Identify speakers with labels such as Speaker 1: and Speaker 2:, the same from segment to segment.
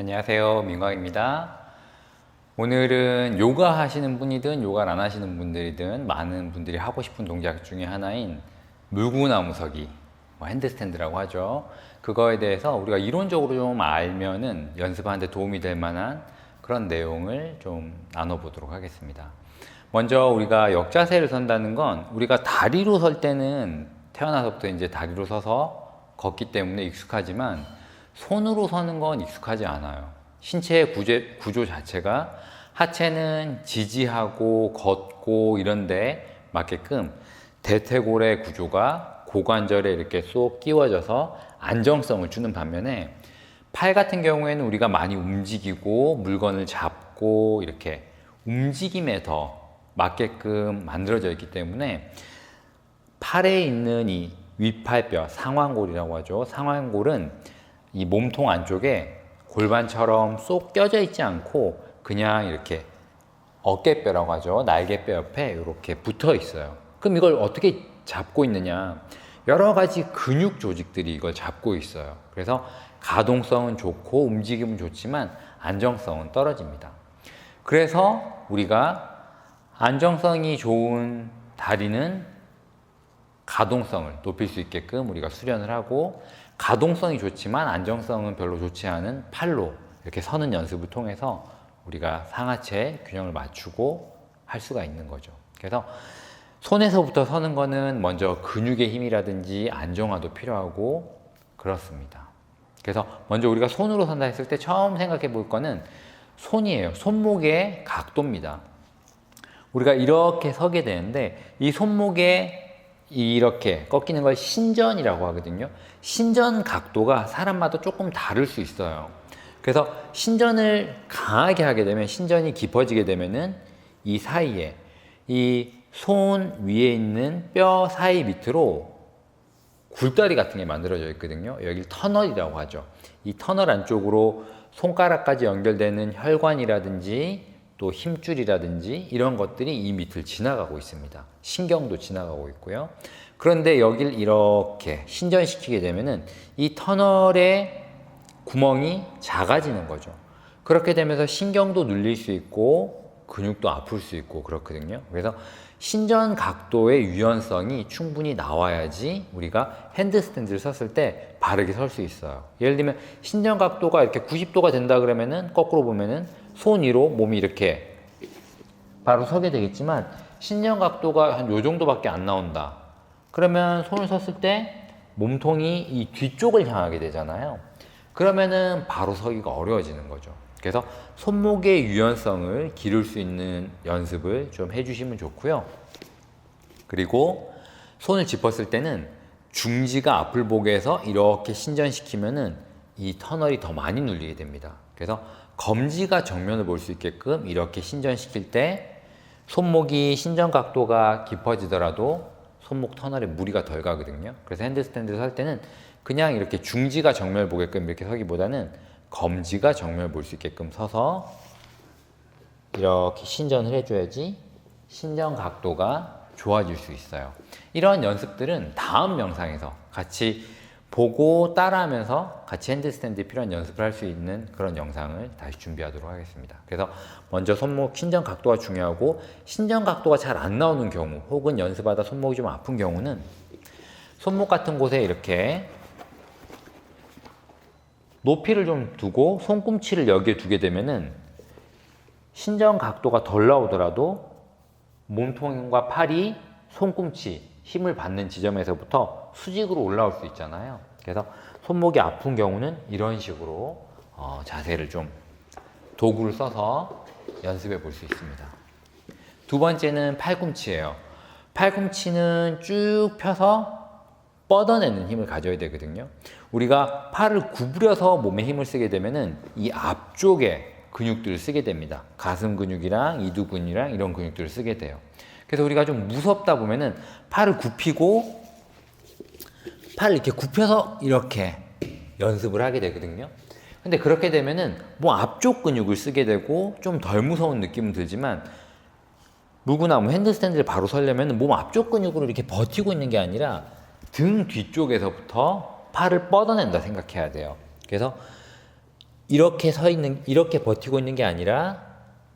Speaker 1: 안녕하세요, 민광입니다. 오늘은 요가 하시는 분이든 요가를 안 하시는 분들이든 많은 분들이 하고 싶은 동작 중에 하나인 물구나무 서기, 핸드스탠드라고 하죠. 그거에 대해서 우리가 이론적으로 좀 알면은 연습하는데 도움이 될 만한 그런 내용을 좀 나눠보도록 하겠습니다. 먼저 우리가 역자세를 선다는 건 우리가 다리로 설 때는 태어나서부터 이제 다리로 서서 걷기 때문에 익숙하지만 손으로 서는 건 익숙하지 않아요. 신체의 구조 자체가 하체는 지지하고 걷고 이런데 맞게끔 대퇴골의 구조가 고관절에 이렇게 쏙 끼워져서 안정성을 주는 반면에 팔 같은 경우에는 우리가 많이 움직이고 물건을 잡고 이렇게 움직임에 더 맞게끔 만들어져 있기 때문에 팔에 있는 이 윗팔뼈, 상완골이라고 하죠. 상완골은 이 몸통 안쪽에 골반처럼 쏙 껴져 있지 않고 그냥 이렇게 어깨뼈라고 하죠. 날개뼈 옆에 이렇게 붙어 있어요. 그럼 이걸 어떻게 잡고 있느냐? 여러 가지 근육 조직들이 이걸 잡고 있어요. 그래서 가동성은 좋고 움직임은 좋지만 안정성은 떨어집니다. 그래서 우리가 안정성이 좋은 다리는 가동성을 높일 수 있게끔 우리가 수련을 하고, 가동성이 좋지만 안정성은 별로 좋지 않은 팔로 이렇게 서는 연습을 통해서 우리가 상하체 균형을 맞추고 할 수가 있는 거죠. 그래서 손에서부터 서는 거는 먼저 근육의 힘이라든지 안정화도 필요하고 그렇습니다. 그래서 먼저 우리가 손으로 선다 했을 때 처음 생각해 볼 거는 손이에요. 손목의 각도입니다. 우리가 이렇게 서게 되는데 이 손목에 이렇게 꺾이는 걸 신전이라고 하거든요. 신전 각도가 사람마다 조금 다를 수 있어요. 그래서 신전을 강하게 하게 되면, 신전이 깊어지게 되면은 이 사이에, 이 손 위에 있는 뼈 사이 밑으로 굴다리 같은 게 만들어져 있거든요. 여기 터널이라고 하죠. 이 터널 안쪽으로 손가락까지 연결되는 혈관이라든지 또 힘줄이라든지 이런 것들이 이 밑을 지나가고 있습니다. 신경도 지나가고 있고요. 그런데 여길 이렇게 신전시키게 되면은 이 터널의 구멍이 작아지는 거죠. 그렇게 되면서 신경도 눌릴 수 있고 근육도 아플 수 있고 그렇거든요. 그래서 신전 각도의 유연성이 충분히 나와야지 우리가 핸드스탠드를 섰을 때 바르게 설 수 있어요. 예를 들면 신전 각도가 이렇게 90도가 된다 그러면은 거꾸로 보면은 손 위로 몸이 이렇게 바로 서게 되겠지만, 신전 각도가 한 요 정도밖에 안 나온다 그러면 손을 섰을 때 몸통이 이 뒤쪽을 향하게 되잖아요. 그러면은 바로 서기가 어려워지는 거죠. 그래서 손목의 유연성을 기를 수 있는 연습을 좀 해주시면 좋고요. 그리고 손을 짚었을 때는 중지가 앞을 보게 해서 이렇게 신전시키면은 이 터널이 더 많이 눌리게 됩니다. 그래서 검지가 정면을 볼 수 있게끔 이렇게 신전시킬 때 손목이 신전 각도가 깊어지더라도 손목 터널에 무리가 덜 가거든요. 그래서 핸드스탠드를 설 때는 그냥 이렇게 중지가 정면을 보게끔 이렇게 서기보다는 검지가 정면을 볼 수 있게끔 서서 이렇게 신전을 해줘야지 신전 각도가 좋아질 수 있어요. 이런 연습들은 다음 영상에서 같이 보고 따라하면서 같이 핸드스탠드에 필요한 연습을 할 수 있는 그런 영상을 다시 준비하도록 하겠습니다. 그래서 먼저 손목 신전 각도가 중요하고, 신전 각도가 잘 안 나오는 경우 혹은 연습하다 손목이 좀 아픈 경우는 손목 같은 곳에 이렇게 높이를 좀 두고 손꿈치를 여기에 두게 되면은 신전 각도가 덜 나오더라도 몸통과 팔이 손꿈치 힘을 받는 지점에서부터 수직으로 올라올 수 있잖아요. 그래서 손목이 아픈 경우는 이런 식으로 자세를 좀 도구를 써서 연습해 볼 수 있습니다. 두 번째는 팔꿈치예요. 팔꿈치는 쭉 펴서 뻗어내는 힘을 가져야 되거든요. 우리가 팔을 구부려서 몸에 힘을 쓰게 되면은 이 앞쪽에 근육들을 쓰게 됩니다. 가슴 근육이랑 이두 근육이랑 이런 근육들을 쓰게 돼요. 그래서 우리가 좀 무섭다 보면은 팔을 굽히고 팔을 이렇게 굽혀서 이렇게 연습을 하게 되거든요. 근데 그렇게 되면은 뭐 앞쪽 근육을 쓰게 되고 좀 덜 무서운 느낌은 들지만, 물구나무 핸드스탠드를 바로 서려면 몸 앞쪽 근육으로 이렇게 버티고 있는 게 아니라 등 뒤쪽에서부터 팔을 뻗어낸다 생각해야 돼요. 그래서 이렇게 이렇게 버티고 있는 게 아니라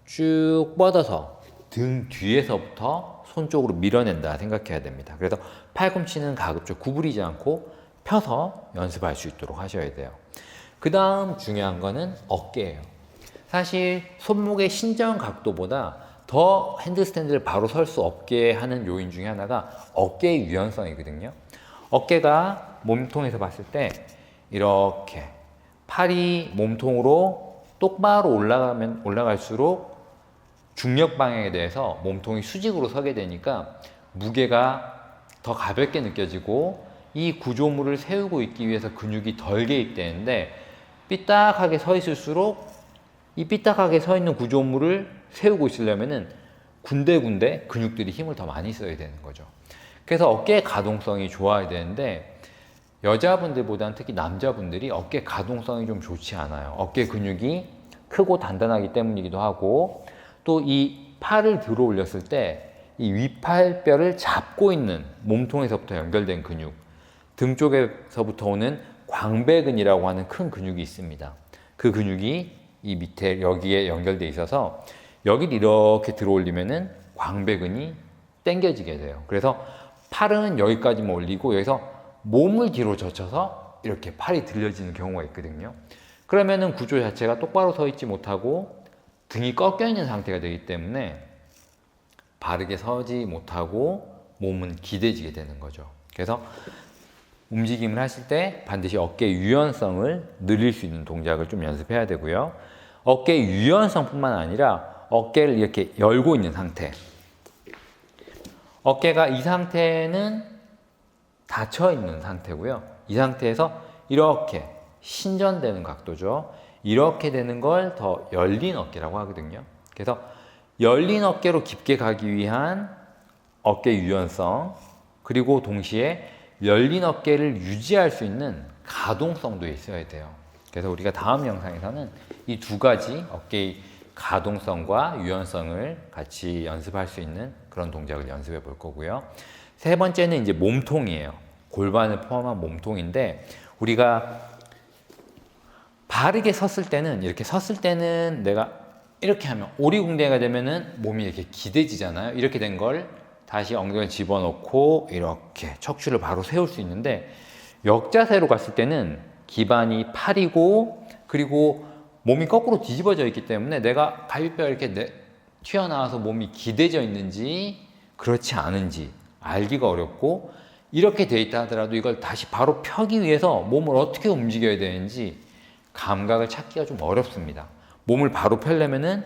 Speaker 1: 쭉 뻗어서 등 뒤에서부터 손 쪽으로 밀어낸다 생각해야 됩니다. 그래서 팔꿈치는 가급적 구부리지 않고 펴서 연습할 수 있도록 하셔야 돼요. 그 다음 중요한 거는 어깨예요. 사실 손목의 신전 각도보다 더 핸드스탠드를 바로 설 수 없게 하는 요인 중에 하나가 어깨의 유연성이거든요. 어깨가 몸통에서 봤을 때 이렇게 팔이 몸통으로 똑바로 올라갈수록 중력 방향에 대해서 몸통이 수직으로 서게 되니까 무게가 더 가볍게 느껴지고 이 구조물을 세우고 있기 위해서 근육이 덜 개입되는데 삐딱하게 서 있을수록 이 삐딱하게 서 있는 구조물을 세우고 있으려면은 군데군데 근육들이 힘을 더 많이 써야 되는 거죠. 그래서 어깨의 가동성이 좋아야 되는데 여자분들보다는 특히 남자분들이 어깨 가동성이 좀 좋지 않아요. 어깨 근육이 크고 단단하기 때문이기도 하고 또 이 팔을 들어 올렸을 때 이 윗팔뼈를 잡고 있는 몸통에서부터 연결된 근육, 등 쪽에서부터 오는 광배근이라고 하는 큰 근육이 있습니다. 그 근육이 이 밑에 여기에 연결돼 있어서 여기를 이렇게 들어 올리면은 광배근이 당겨지게 돼요. 그래서 팔은 여기까지만 올리고 여기서 몸을 뒤로 젖혀서 이렇게 팔이 들려지는 경우가 있거든요. 그러면은 구조 자체가 똑바로 서 있지 못하고 등이 꺾여 있는 상태가 되기 때문에 바르게 서지 못하고 몸은 기대지게 되는 거죠. 그래서 움직임을 하실 때 반드시 어깨 유연성을 늘릴 수 있는 동작을 좀 연습해야 되고요. 어깨 유연성뿐만 아니라 어깨를 이렇게 열고 있는 상태. 어깨가 이 상태는 닫혀 있는 상태고요. 이 상태에서 이렇게 신전되는 각도죠. 이렇게 되는 걸 더 열린 어깨라고 하거든요. 그래서 열린 어깨로 깊게 가기 위한 어깨 유연성, 그리고 동시에 열린 어깨를 유지할 수 있는 가동성도 있어야 돼요. 그래서 우리가 다음 영상에서는 이 두 가지 어깨의 가동성과 유연성을 같이 연습할 수 있는 그런 동작을 연습해 볼 거고요. 세 번째는 이제 몸통이에요. 골반을 포함한 몸통인데 우리가 바르게 섰을 때는 이렇게 섰을 때는 내가 이렇게 하면 오리궁대가 되면은 몸이 이렇게 기대지잖아요. 이렇게 된 걸 다시 엉덩이에 집어넣고 이렇게 척추를 바로 세울 수 있는데 역자세로 갔을 때는 기반이 팔이고 그리고 몸이 거꾸로 뒤집어져 있기 때문에 내가 갈비뼈가 이렇게 튀어나와서 몸이 기대져 있는지 그렇지 않은지 알기가 어렵고 이렇게 돼 있다 하더라도 이걸 다시 바로 펴기 위해서 몸을 어떻게 움직여야 되는지 감각을 찾기가 좀 어렵습니다. 몸을 바로 펴려면은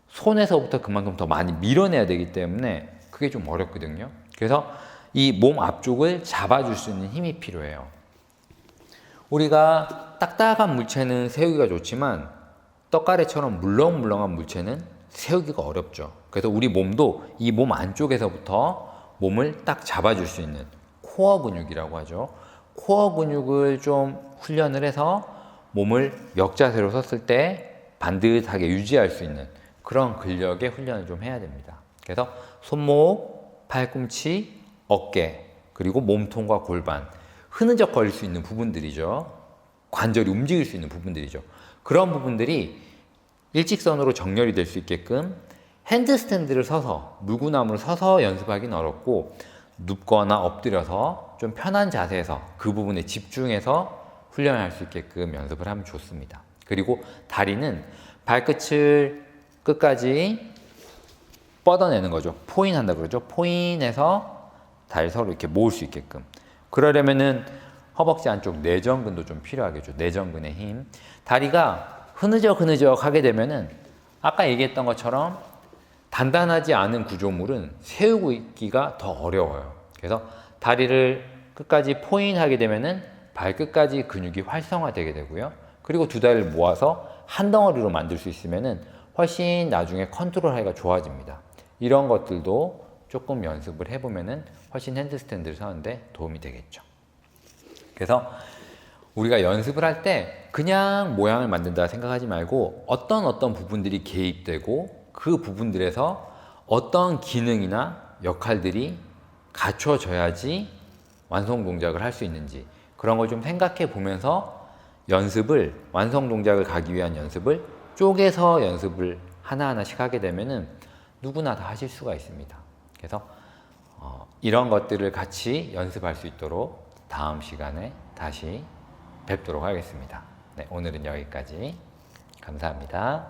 Speaker 1: 손에서부터 그만큼 더 많이 밀어내야 되기 때문에 그게 좀 어렵거든요. 그래서 이 몸 앞쪽을 잡아줄 수 있는 힘이 필요해요. 우리가 딱딱한 물체는 세우기가 좋지만 떡가래처럼 물렁물렁한 물체는 세우기가 어렵죠. 그래서 우리 몸도 이 몸 안쪽에서부터 몸을 딱 잡아줄 수 있는 코어 근육이라고 하죠. 코어 근육을 좀 훈련을 해서 몸을 역자세로 섰을 때 반듯하게 유지할 수 있는 그런 근력의 훈련을 좀 해야 됩니다. 그래서 손목, 팔꿈치, 어깨, 그리고 몸통과 골반, 흐느적 거릴 수 있는 부분들이죠. 관절이 움직일 수 있는 부분들이죠. 그런 부분들이 일직선으로 정렬이 될 수 있게끔 핸드스탠드를 서서, 물구나무를 서서 연습하기는 어렵고 눕거나 엎드려서 좀 편한 자세에서 그 부분에 집중해서 훈련할 수 있게끔 연습을 하면 좋습니다. 그리고 다리는 발끝을 끝까지 뻗어내는 거죠. 포인한다 그러죠. 포인해서 다리 서로 이렇게 모을 수 있게끔. 그러려면은 허벅지 안쪽 내전근도 좀 필요하겠죠. 내전근의 힘. 다리가 흐느적 하게 되면은 아까 얘기했던 것처럼 단단하지 않은 구조물은 세우고 있기가 더 어려워요. 그래서 다리를 끝까지 포인하게 되면은 발끝까지 근육이 활성화되게 되고요. 그리고 두 다리를 모아서 한 덩어리로 만들 수 있으면은 훨씬 나중에 컨트롤하기가 좋아집니다. 이런 것들도 조금 연습을 해보면은 훨씬 핸드스탠드를 서는데 도움이 되겠죠. 그래서 우리가 연습을 할 때 그냥 모양을 만든다 생각하지 말고 어떤 부분들이 개입되고 그 부분들에서 어떤 기능이나 역할들이 갖춰져야지 완성 동작을 할 수 있는지 그런 걸 좀 생각해 보면서 연습을, 완성 동작을 가기 위한 연습을 쪼개서 연습을 하나하나씩 하게 되면은 누구나 다 하실 수가 있습니다. 그래서 이런 것들을 같이 연습할 수 있도록 다음 시간에 다시 뵙도록 하겠습니다. 네, 오늘은 여기까지. 감사합니다.